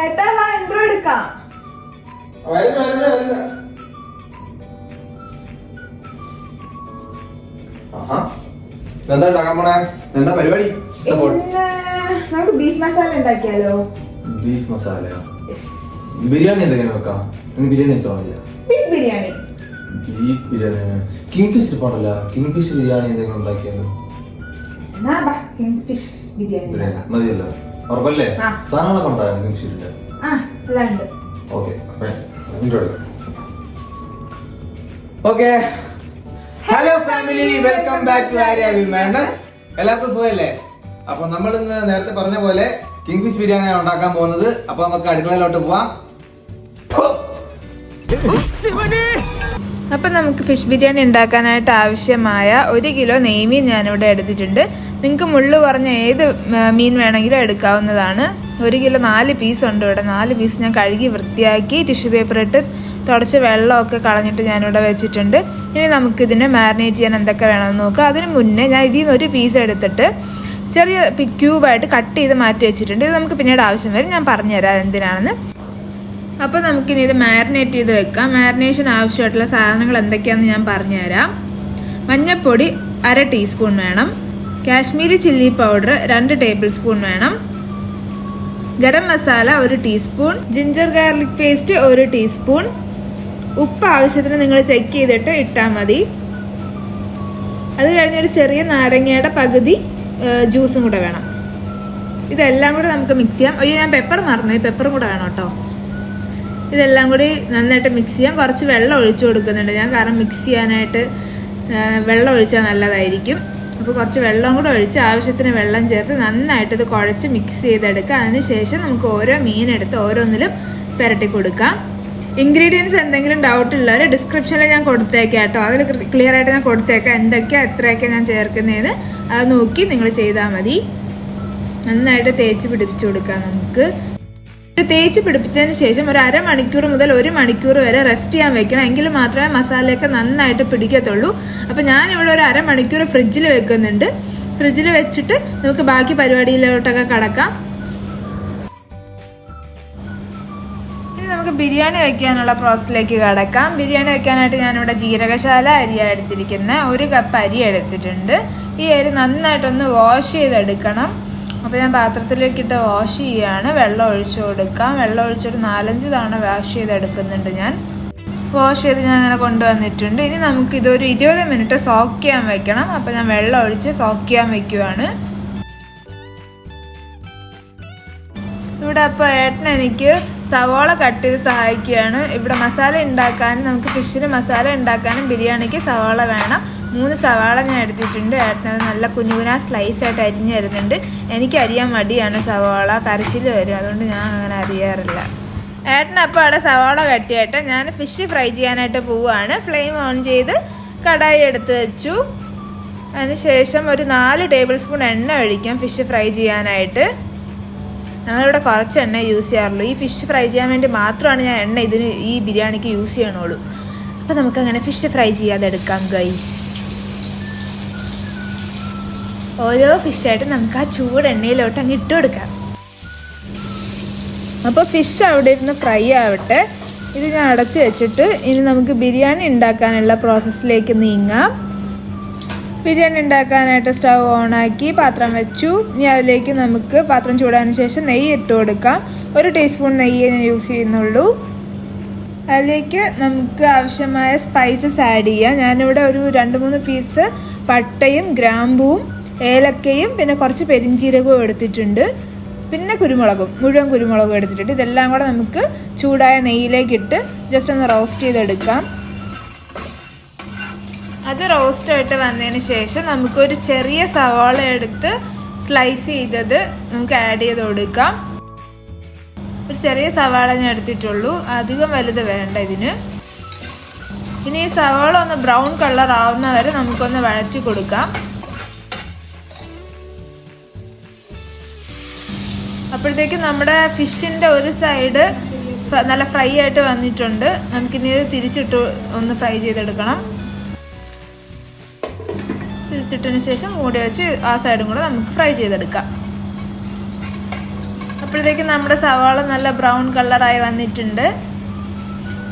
ഏട്ടാ വാ ഇൻട്രോ എടുക്കാം. എന്താ ഉണ്ടാക്കാൻ പോണേ? എന്താ പരിപാടി? നമുക്ക് ബീഫ് മസാല ഉണ്ടാക്കിയാലോ? ബീഫ് മസാലയോ? ബിരിയാണി എന്തെങ്കിലും വെക്കാം. ബിരിയാണി വെച്ചോ? Beef biryani. Beef biryani king fish പോണല്ലോ. കിങ് ഫിഷ് ബിരിയാണി എന്തെങ്കിലും ഉണ്ടാക്കിയാലോ? ഫിഷ് ബിരിയാണി മതിയല്ലോ. ഉറപ്പല്ലേ? സാധനങ്ങളൊക്കെ ഉണ്ടായോ കിങ് ഫിഷിന്റെ? Okay. Okay, hello family, welcome back to Arya Vimanas. എല്ലാവർക്കും സുഖമല്ലേ? അപ്പൊ നമ്മൾ ഇന്ന് നേരത്തെ പറഞ്ഞ പോലെ കിങ് ഫിഷ് ബിരിയാണിയാണ് ഉണ്ടാക്കാൻ പോകുന്നത്. അപ്പൊ നമുക്ക് അടുക്കളയിലോട്ട് പോവാം. അപ്പം നമുക്ക് ഫിഷ് ബിരിയാണി ഉണ്ടാക്കാനായിട്ട് ആവശ്യമായ 1 കിലോ നെയ്മീൻ ഞാനിവിടെ എടുത്തിട്ടുണ്ട്. നിങ്ങൾക്ക് മുള്ളു കുറഞ്ഞ ഏത് മീൻ വേണമെങ്കിലും എടുക്കാവുന്നതാണ്. 1 കിലോ 4 പീസ് ഉണ്ട് ഇവിടെ. 4 പീസ് ഞാൻ കഴുകി വൃത്തിയാക്കി ടിഷ്യൂ പേപ്പർ ഇട്ട് തുടച്ച് വെള്ളമൊക്കെ കളഞ്ഞിട്ട് ഞാനിവിടെ വെച്ചിട്ടുണ്ട്. ഇനി നമുക്കിതിനെ മാരിനേറ്റ് ചെയ്യാൻ എന്തൊക്കെ വേണമെന്ന് നോക്കാം. അതിന് മുന്നേ ഞാൻ ഇതിൽ നിന്ന് 1 പീസ് എടുത്തിട്ട് ചെറിയ ക്യൂബായിട്ട് കട്ട് ചെയ്ത് മാറ്റി വെച്ചിട്ടുണ്ട്. ഇത് നമുക്ക് പിന്നീട് ആവശ്യം വരും. ഞാൻ പറഞ്ഞുതരാം എന്തിനാണെന്ന്. അപ്പോൾ നമുക്കിനി ഇത് മാരിനേറ്റ് ചെയ്ത് വെക്കാം. മാരിനേഷൻ ആവശ്യമായിട്ടുള്ള സാധനങ്ങൾ എന്തൊക്കെയാണെന്ന് ഞാൻ പറഞ്ഞുതരാം. മഞ്ഞൾപ്പൊടി 1/2 ടീസ്പൂൺ വേണം. Kashmiri chilli powder 2 tablespoon വേണം. Garam masala 1 teaspoon. Ginger garlic paste 1 teaspoon. ഉപ്പ് ആവശ്യത്തിന് നിങ്ങൾ ചെക്ക് ചെയ്തിട്ട് ഇട്ടാൽ മതി. അത് കഴിഞ്ഞൊരു ചെറിയ നാരങ്ങയുടെ പകുതി ജ്യൂസും കൂടെ വേണം. ഇതെല്ലാം കൂടെ നമുക്ക് മിക്സ് ചെയ്യാം. ഞാൻ പെപ്പർ മറന്നു, പെപ്പറും കൂടെ വേണം കേട്ടോ. ഇതെല്ലാം കൂടി നന്നായിട്ട് മിക്സ് ചെയ്യാം. കുറച്ച് വെള്ളം ഒഴിച്ചു കൊടുക്കുന്നുണ്ട് ഞാൻ, കാരണം മിക്സ് ചെയ്യാനായിട്ട് വെള്ളം ഒഴിച്ചാൽ നല്ലതായിരിക്കും. അപ്പോൾ കുറച്ച് വെള്ളം കൂടെ ഒഴിച്ച് ആവശ്യത്തിന് വെള്ളം ചേർത്ത് നന്നായിട്ട് ഇത് കുഴച്ച് മിക്സ് ചെയ്തെടുക്കുക. അതിനുശേഷം നമുക്ക് ഓരോ മീനെടുത്ത് ഓരോന്നിലും പുരട്ടി കൊടുക്കാം. ഇൻഗ്രീഡിയൻസ് എന്തെങ്കിലും ഡൗട്ട് ഉള്ളവർ ഡിസ്ക്രിപ്ഷനിൽ ഞാൻ കൊടുത്തേക്കാം കേട്ടോ. അതിൽ ക്ലിയർ ആയിട്ട് ഞാൻ കൊടുത്തേക്കാം എന്തൊക്കെയാണ് എത്രയൊക്കെയാണ് ഞാൻ ചേർക്കുന്നതെന്ന്. അത് നോക്കി നിങ്ങൾ ചെയ്താൽ മതി. നന്നായിട്ട് തേച്ച് പിടിപ്പിച്ച് കൊടുക്കാം നമുക്ക്. ഇത് തേച്ച് പിടിപ്പിച്ചതിന് ശേഷം ഒരു 1/2 മണിക്കൂർ മുതൽ 1 മണിക്കൂർ വരെ റെസ്റ്റ് ചെയ്യാൻ വെക്കണം. എങ്കിൽ മാത്രമേ മസാലയൊക്കെ നന്നായിട്ട് പിടിക്കത്തുള്ളൂ. അപ്പോൾ ഞാനിവിടെ ഒരു 1/2 മണിക്കൂർ ഫ്രിഡ്ജിൽ വെക്കുന്നുണ്ട്. ഫ്രിഡ്ജിൽ വെച്ചിട്ട് നമുക്ക് ബാക്കി പരിപാടിയിലോട്ടൊക്കെ കടക്കാം. ഇനി നമുക്ക് ബിരിയാണി വയ്ക്കാനുള്ള പ്രോസസ്സിലേക്ക് കടക്കാം. ബിരിയാണി വയ്ക്കാനായിട്ട് ഞാനിവിടെ ജീരകശാല അരിയാണ് എടുത്തിരിക്കുന്നത്. 1 കപ്പ് അരി എടുത്തിട്ടുണ്ട്. ഈ അരി നന്നായിട്ടൊന്ന് വാഷ് ചെയ്തെടുക്കണം. അപ്പോൾ ഞാൻ പാത്രത്തിലേക്കിട്ട് വാഷ് ചെയ്യുകയാണ്. വെള്ളം ഒഴിച്ചു കൊടുക്കാം. വെള്ളം ഒഴിച്ചൊരു 4-5 തവണ വാഷ് ചെയ്തെടുക്കുന്നുണ്ട് ഞാൻ. വാഷ് ചെയ്ത് ഞാൻ അങ്ങനെ കൊണ്ടുവന്നിട്ടുണ്ട്. ഇനി നമുക്ക് ഇതൊരു 20 മിനിറ്റ് സോക്ക് ചെയ്യാൻ വെക്കണം. അപ്പോൾ ഞാൻ വെള്ളം ഒഴിച്ച് സോക്ക് ചെയ്യാൻ വെക്കുവാണ്. ഇവിടെ അപ്പോൾ ഏട്ടൻ എനിക്ക് സവാള കട്ട് ചെയ്ത് സഹായിക്കുകയാണ്. ഇവിടെ മസാല ഉണ്ടാക്കാനും നമുക്ക് ഫിഷിന് മസാല ഉണ്ടാക്കാനും ബിരിയാണിക്ക് സവാള വേണം. 3 സവാള ഞാൻ എടുത്തിട്ടുണ്ട്. ഏട്ടനത് നല്ല കുഞ്ഞുകുഞ്ഞാ സ്ലൈസായിട്ട് അരിഞ്ഞ് തരുന്നുണ്ട്. എനിക്ക് അരിയാൻ മടിയാണ് സവാള, കരച്ചിൽ വരും. അതുകൊണ്ട് ഞാൻ അങ്ങനെ അറിയാറില്ല. ഏട്ടനപ്പോൾ അവിടെ സവാള കട്ടിയായിട്ട് ഞാൻ ഫിഷ് ഫ്രൈ ചെയ്യാനായിട്ട് പോവുകയാണ്. ഫ്ലെയിം ഓൺ ചെയ്ത് കടായി എടുത്ത് വെച്ചു. അതിനുശേഷം ഒരു 4 ടേബിൾ സ്പൂൺ എണ്ണ ഒഴിക്കാം ഫിഷ് ഫ്രൈ ചെയ്യാനായിട്ട്. ഞങ്ങളിവിടെ കുറച്ച് എണ്ണ യൂസ് ചെയ്യാറുള്ളൂ. ഈ ഫിഷ് ഫ്രൈ ചെയ്യാൻ വേണ്ടി മാത്രമാണ് ഞാൻ എണ്ണ ഈ ബിരിയാണിക്ക് യൂസ് ചെയ്യണുള്ളൂ. അപ്പോൾ നമുക്കങ്ങനെ ഫിഷ് ഫ്രൈ ചെയ്യാതെ എടുക്കാം ഗൈസ്. ഓരോ ഫിഷായിട്ട് നമുക്ക് ആ ചൂട് എണ്ണയിലോട്ട് അങ്ങ് ഇട്ട് കൊടുക്കാം. അപ്പോൾ ഫിഷ് അവിടെ ഇരുന്ന് ഫ്രൈ ആവട്ടെ. ഇത് ഞാൻ അടച്ച് വെച്ചിട്ട് ഇനി നമുക്ക് ബിരിയാണി ഉണ്ടാക്കാനുള്ള പ്രോസസ്സിലേക്ക് നീങ്ങാം. ബിരിയാണി ഉണ്ടാക്കാനായിട്ട് സ്റ്റവ് ഓണാക്കി പാത്രം വെച്ചു. ഇനി അതിലേക്ക് നമുക്ക് പാത്രം ചൂടാനു ശേഷം നെയ്യ് ഇട്ട് കൊടുക്കാം. 1 ടീസ്പൂൺ നെയ്യേ ഞാൻ യൂസ് ചെയ്യുന്നുള്ളൂ. അതിലേക്ക് നമുക്ക് ആവശ്യമായ സ്പൈസസ് ആഡ് ചെയ്യാം. ഞാനിവിടെ ഒരു 2-3 പീസ് പട്ടയും ഗ്രാമ്പൂവും ഏലക്കയും പിന്നെ കുറച്ച് പെരിഞ്ചീരകവും എടുത്തിട്ടുണ്ട്. പിന്നെ മുഴുവൻ കുരുമുളകും എടുത്തിട്ടുണ്ട്. ഇതെല്ലാം കൂടെ നമുക്ക് ചൂടായ നെയ്യിലേക്കിട്ട് ജസ്റ്റ് ഒന്ന് റോസ്റ്റ് ചെയ്തെടുക്കാം. അത് റോസ്റ്റായിട്ട് വന്നതിന് ശേഷം നമുക്കൊരു ചെറിയ സവാള എടുത്ത് സ്ലൈസ് ചെയ്തത് നമുക്ക് ആഡ് ചെയ്ത് കൊടുക്കാം. ഒരു ചെറിയ സവാള ഞാൻ എടുത്തിട്ടുള്ളൂ, അധികം വലുത് വേണ്ട ഇതിന്. ഇനി ഈ സവാള ഒന്ന് ബ്രൗൺ കളർ ആവുന്ന വരെ നമുക്കൊന്ന് വഴറ്റി കൊടുക്കാം. അപ്പോഴത്തേക്കും നമ്മുടെ ഫിഷിൻ്റെ ഒരു സൈഡ് നല്ല ഫ്രൈ ആയിട്ട് വന്നിട്ടുണ്ട്. നമുക്കിനി ഇത് തിരിച്ചിട്ട് ഒന്ന് ഫ്രൈ ചെയ്തെടുക്കണം. തിരിച്ചിട്ടതിന് ശേഷം മൂടി വെച്ച് ആ സൈഡും കൂടെ നമുക്ക് ഫ്രൈ ചെയ്തെടുക്കാം. അപ്പോഴത്തേക്ക് നമ്മുടെ സവാള നല്ല ബ്രൗൺ കളറായി വന്നിട്ടുണ്ട്.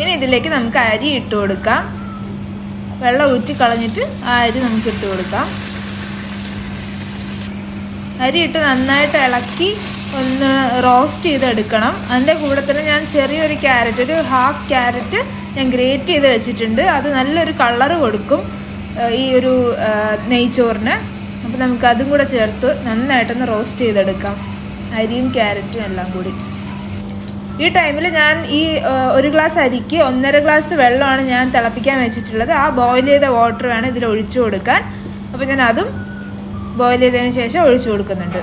ഇനി ഇതിലേക്ക് നമുക്ക് അരി ഇട്ട് കൊടുക്കാം. വെള്ളം ഊറ്റി കളഞ്ഞിട്ട് ആ അരി നമുക്ക് ഇട്ട് കൊടുക്കാം. അരി ഇട്ട് നന്നായിട്ട് ഇളക്കി ഒന്ന് റോസ്റ്റ് ചെയ്തെടുക്കണം. അതിൻ്റെ കൂടെ തന്നെ ഞാൻ ചെറിയൊരു ക്യാരറ്റ്, ഒരു ഹാഫ് ക്യാരറ്റ് ഞാൻ ഗ്രേറ്റ് ചെയ്ത് വെച്ചിട്ടുണ്ട്. അത് നല്ലൊരു കളറ് കൊടുക്കും ഈ ഒരു നെയ്ച്ചോറിന്. അപ്പോൾ നമുക്ക് അതും കൂടെ ചേർത്ത് നന്നായിട്ടൊന്ന് റോസ്റ്റ് ചെയ്തെടുക്കാം, അരിയും ക്യാരറ്റും എല്ലാം കൂടി. ഈ ടൈമിൽ ഞാൻ ഈ 1 ഗ്ലാസ് അരിക്ക് 1.5 ഗ്ലാസ് വെള്ളമാണ് ഞാൻ തിളപ്പിക്കാൻ വെച്ചിട്ടുള്ളത്. ആ ബോയിൽ ചെയ്ത വാട്ടർ വേണം ഇതിൽ ഒഴിച്ചു കൊടുക്കാൻ. അപ്പോൾ ഞാൻ അതും ബോയിൽ ചെയ്തതിന് ശേഷം ഒഴിച്ചു കൊടുക്കുന്നുണ്ട്.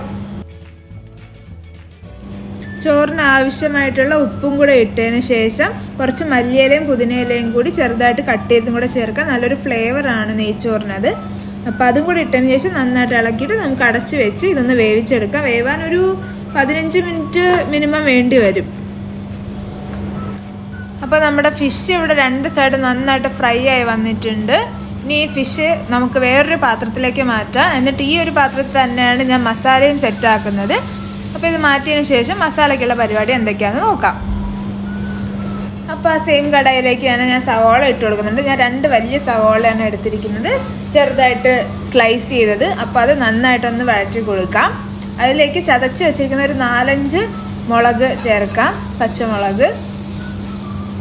ചോറിന് ആവശ്യമായിട്ടുള്ള ഉപ്പും കൂടെ ഇട്ടതിന് ശേഷം കുറച്ച് മല്ലിയിലയും പുതിനയിലയും കൂടി ചെറുതായിട്ട് കട്ട് ചെയ്തും കൂടെ ചേർക്കാം. നല്ലൊരു ഫ്ലേവറാണ് നെയ്ച്ചോറിനത്. അപ്പോൾ അതും കൂടി ഇട്ടതിന് ശേഷം നന്നായിട്ട് ഇളക്കിയിട്ട് നമുക്ക് അടച്ച് വെച്ച് ഇതൊന്ന് വേവിച്ചെടുക്കാം. വേവാൻ ഒരു 15 മിനിറ്റ് മിനിമം വേണ്ടി വരും. അപ്പോൾ നമ്മുടെ ഫിഷ് ഇവിടെ 2 സൈഡ് നന്നായിട്ട് ഫ്രൈ ആയി വന്നിട്ടുണ്ട്. ഇനി ഈ ഫിഷ് നമുക്ക് വേറൊരു പാത്രത്തിലേക്ക് മാറ്റാം. എന്നിട്ട് ഈ ഒരു പാത്രത്തിൽ തന്നെയാണ് ഞാൻ മസാലയും സെറ്റാക്കുന്നത്. അപ്പോൾ ഇത് മാറ്റിയതിന് ശേഷം മസാലയ്ക്കുള്ള പരിപാടി എന്തൊക്കെയാണെന്ന് നോക്കാം. അപ്പോൾ ആ സെയിം കടായിലേക്ക് ഞാൻ സവാള ഇട്ട് കൊടുക്കുന്നുണ്ട്. ഞാൻ 2 വലിയ സവാളയാണ് എടുത്തിരിക്കുന്നത്, ചെറുതായിട്ട് സ്ലൈസ് ചെയ്തത്. അപ്പോൾ അത് നന്നായിട്ടൊന്ന് വഴറ്റി കൊടുക്കാം. അതിലേക്ക് ചതച്ച് വെച്ചിരിക്കുന്ന ഒരു 4-5 മുളക് ചേർക്കാം, പച്ചമുളക്.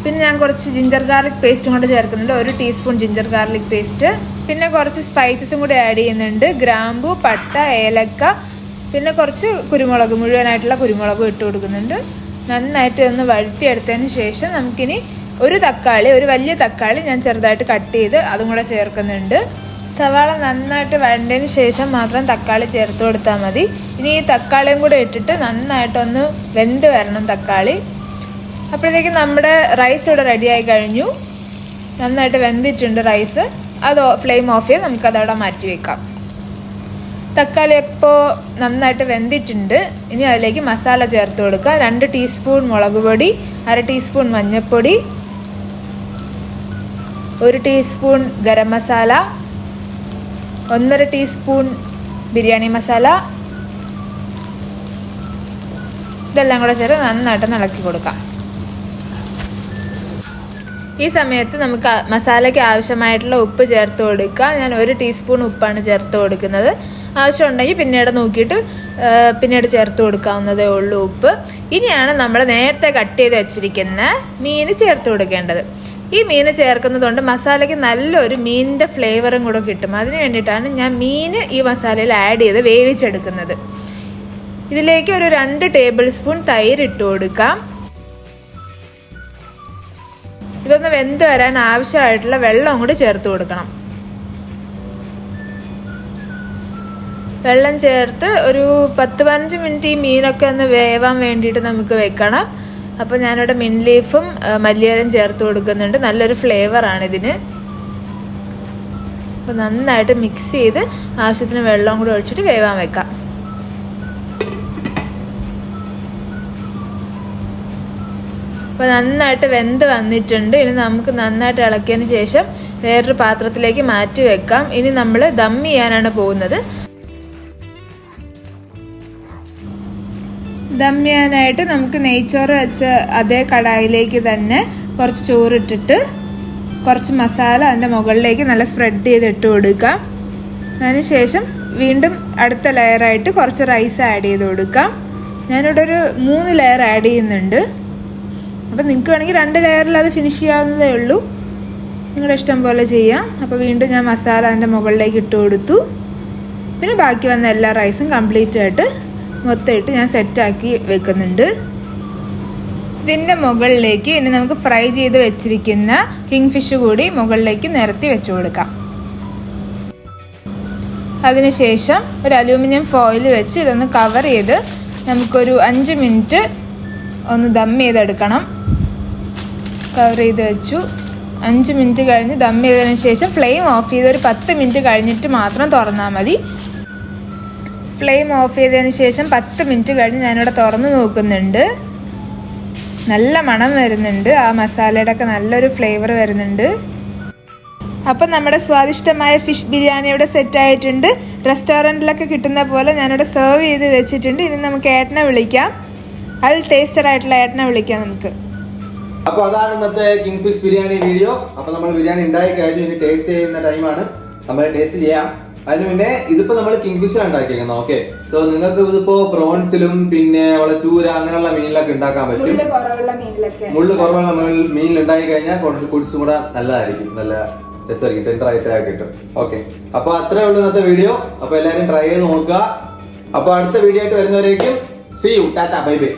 പിന്നെ ഞാൻ കുറച്ച് ജിഞ്ചർ ഗാർലിക് പേസ്റ്റും കൂടെ ചേർക്കുന്നുണ്ട്, 1 ടീസ്പൂൺ ജിഞ്ചർ ഗാർലിക് പേസ്റ്റ്. പിന്നെ കുറച്ച് സ്പൈസസും കൂടി ആഡ് ചെയ്യുന്നുണ്ട്, ഗ്രാമ്പു, പട്ട, ഏലക്ക, പിന്നെ കുറച്ച് കുരുമുളക്, മുഴുവനായിട്ടുള്ള കുരുമുളകും ഇട്ട് കൊടുക്കുന്നുണ്ട്. നന്നായിട്ട് ഒന്ന് വഴറ്റിയെടുത്തതിന് ശേഷം നമുക്കിനി ഒരു വലിയ തക്കാളി ഞാൻ ചെറുതായിട്ട് കട്ട് ചെയ്ത് അതും കൂടെ ചേർക്കുന്നുണ്ട്. സവാള നന്നായിട്ട് വഴണ്ടതിന് ശേഷം മാത്രം തക്കാളി ചേർത്ത് കൊടുത്താൽ മതി. ഇനി ഈ തക്കാളിയും കൂടെ ഇട്ടിട്ട് നന്നായിട്ടൊന്ന് വെന്ത് വരണം തക്കാളി. അപ്പോഴത്തേക്ക് നമ്മുടെ റൈസ് ഇവിടെ റെഡിയായി കഴിഞ്ഞു. നന്നായിട്ട് വെന്തിട്ടുണ്ട് റൈസ്. അത് ഫ്ലെയിം ഓഫ് ചെയ്ത് നമുക്കതവിടെ മാറ്റി വെക്കാം. തക്കാളി ഇപ്പോൾ നന്നായിട്ട് വെന്തിട്ടുണ്ട്. ഇനി അതിലേക്ക് മസാല ചേർത്ത് കൊടുക്കുക. 2 ടീസ്പൂൺ മുളക് പൊടി, 1/2 ടീസ്പൂൺ മഞ്ഞൾപ്പൊടി, 1 ടീസ്പൂൺ ഗരം മസാല, 1.5 ടീസ്പൂൺ ബിരിയാണി മസാല. ഇതെല്ലാം കൂടെ ചേർത്ത് നന്നായിട്ട് ഇളക്കി കൊടുക്കാം. ഈ സമയത്ത് നമുക്ക് മസാലയ്ക്ക് ആവശ്യമായിട്ടുള്ള ഉപ്പ് ചേർത്ത് കൊടുക്കുക. ഞാൻ 1 ടീസ്പൂൺ ഉപ്പാണ് ചേർത്ത് കൊടുക്കുന്നത്. ആവശ്യമുണ്ടെങ്കിൽ പിന്നീട് ചേർത്ത് കൊടുക്കാവുന്നതേ ഉള്ളൂ ഉപ്പ്. ഇനിയാണ് നമ്മൾ നേരത്തെ കട്ട് ചെയ്ത് വെച്ചിരിക്കുന്ന മീൻ ചേർത്ത് കൊടുക്കേണ്ടത്. ഈ മീൻ ചേർക്കുന്നതുകൊണ്ട് മസാലയ്ക്ക് നല്ലൊരു മീനിൻ്റെ ഫ്ലേവറും കൂടെ കിട്ടും. അതിന് വേണ്ടിയിട്ടാണ് ഞാൻ മീൻ ഈ മസാലയിൽ ആഡ് ചെയ്ത് വേവിച്ചെടുക്കുന്നത്. ഇതിലേക്ക് ഒരു 2 ടേബിൾ സ്പൂൺ തൈര് ഇട്ട് കൊടുക്കാം. ഇതൊന്ന് വെന്ത് വരാൻ ആവശ്യമായിട്ടുള്ള വെള്ളം കൂടി ചേർത്ത് കൊടുക്കണം. വെള്ളം ചേർത്ത് ഒരു 10-15 മിനിറ്റ് ഈ മീനൊക്കെ ഒന്ന് വേവാൻ വേണ്ടിയിട്ട് നമുക്ക് വെക്കണം. അപ്പോൾ ഞാനിവിടെ മിന്റ് ലീഫും മല്ലിയിലയും ചേർത്ത് കൊടുക്കുന്നുണ്ട്. നല്ലൊരു ഫ്ലേവറാണ് ഇതിന്. അപ്പോൾ നന്നായിട്ട് മിക്സ് ചെയ്ത് ആവശ്യത്തിന് വെള്ളം കൂടി ഒഴിച്ചിട്ട് വേവാൻ വെക്കാം. അപ്പോൾ നന്നായിട്ട് വെന്ത് വന്നിട്ടുണ്ട്. ഇനി നമുക്ക് നന്നായിട്ട് ഇളക്കിയതിന് ശേഷം വേറൊരു പാത്രത്തിലേക്ക് മാറ്റി വെക്കാം. ഇനി നമ്മൾ ദം ചെയ്യാനാണ് പോകുന്നത്. ദം ചെയ്യാനായിട്ട് നമുക്ക് നെയ്ച്ചോറ് വെച്ച അതേ കടായിലേക്ക് തന്നെ കുറച്ച് ചോറിട്ടിട്ട് കുറച്ച് മസാല അതിൻ്റെ മുകളിലേക്ക് നല്ല സ്പ്രെഡ് ചെയ്തിട്ട് കൊടുക്കാം. അതിനുശേഷം വീണ്ടും അടുത്ത ലെയറായിട്ട് കുറച്ച് റൈസ് ആഡ് ചെയ്ത് കൊടുക്കാം. ഞാനിവിടെ ഒരു 3 ലെയർ ആഡ് ചെയ്യുന്നുണ്ട്. അപ്പോൾ നിങ്ങൾക്ക് വേണമെങ്കിൽ 2 ലെയറിൽ അത് ഫിനിഷ് ചെയ്യാവുന്നതേ ഉള്ളൂ, നിങ്ങളുടെ ഇഷ്ടം പോലെ ചെയ്യാം. അപ്പോൾ വീണ്ടും ഞാൻ മസാല അതിൻ്റെ മുകളിലേക്ക് ഇട്ട് കൊടുത്തു. പിന്നെ ബാക്കി വന്ന എല്ലാ റൈസും കംപ്ലീറ്റ് ആയിട്ട് മൊത്തമായിട്ട് ഞാൻ സെറ്റാക്കി വെക്കുന്നുണ്ട്. ഇതിൻ്റെ മുകളിലേക്ക് ഇനി നമുക്ക് ഫ്രൈ ചെയ്ത് വെച്ചിരിക്കുന്ന കിങ് ഫിഷ് കൂടി മുകളിലേക്ക് നിരത്തി വെച്ച് കൊടുക്കാം. അതിനുശേഷം ഒരു അലൂമിനിയം ഫോയിൽ വെച്ച് ഇതൊന്ന് കവർ ചെയ്ത് നമുക്കൊരു 5 മിനിറ്റ് ഒന്ന് ദം ചെയ്തെടുക്കണം. കവർ ചെയ്ത് വെച്ചു. 5 മിനിറ്റ് കഴിഞ്ഞ് ദം ചെയ്തതിന് ശേഷം ഫ്ലെയിം ഓഫ് ചെയ്ത് ഒരു 10 മിനിറ്റ് കഴിഞ്ഞിട്ട് മാത്രം തുറന്നാൽ മതി. ഫ്ലെയിം ഓഫ് ചെയ്തതിന് ശേഷം 10 മിനിറ്റ് കഴിഞ്ഞ് ഞാനിവിടെ തുറന്ന് നോക്കുന്നുണ്ട്. നല്ല മണം വരുന്നുണ്ട്, ആ മസാലയുടെ ഒക്കെ നല്ലൊരു ഫ്ലേവർ വരുന്നുണ്ട്. അപ്പം നമ്മുടെ സ്വാദിഷ്ടമായ ഫിഷ് ബിരിയാണി ഇവിടെ സെറ്റായിട്ടുണ്ട്. റെസ്റ്റോറൻറ്റിലൊക്കെ കിട്ടുന്ന പോലെ ഞാനിവിടെ സെർവ് ചെയ്ത് വെച്ചിട്ടുണ്ട്. ഇനി നമുക്ക് ഏട്ടനെ വിളിക്കാം. അതിൽ ടേസ്റ്റർ ആയിട്ടുള്ള ഏട്ടനെ വിളിക്കാം നമുക്ക്. അപ്പൊ അതാണ് ഇന്നത്തെ കിങ് ഫിഷ് ബിരിയാണി വീഡിയോ. അപ്പൊ നമ്മൾ ബിരിയാണി ഉണ്ടായി കഴിഞ്ഞു, ഇനി ടേസ്റ്റ് ചെയ്യുന്ന ടൈമാണ്. നമ്മൾ ടേസ്റ്റ് ചെയ്യാം. അതിന് മുന്നേ ഇതിപ്പോ നമ്മൾ കിങ് ഫിഷിലാണ് ഉണ്ടാക്കിയേക്കുന്നത്. ഓക്കെ, സോ നിങ്ങൾക്ക് ഇതിപ്പോ പ്രോൺസിലും പിന്നെ ചൂര അങ്ങനെയുള്ള മീനിലൊക്കെ ഉണ്ടാക്കാൻ പറ്റും. മുള്ളു കുറവുള്ള മീനിൽ ഉണ്ടാക്കി കഴിഞ്ഞാൽ കുടിച്ചും കൂടെ നല്ലതായിരിക്കും, നല്ല രസമായിരിക്കും, ടെൻഡർ ആയിട്ട് കിട്ടും. ഓക്കെ, അപ്പൊ അത്രേ ഉള്ളൂ ഇന്നത്തെ വീഡിയോ. അപ്പൊ എല്ലാവരും ട്രൈ ചെയ്ത് നോക്കുക. അപ്പൊ അടുത്ത വീഡിയോ ആയിട്ട് വരുന്നവരേക്കും see you, tata, bye by.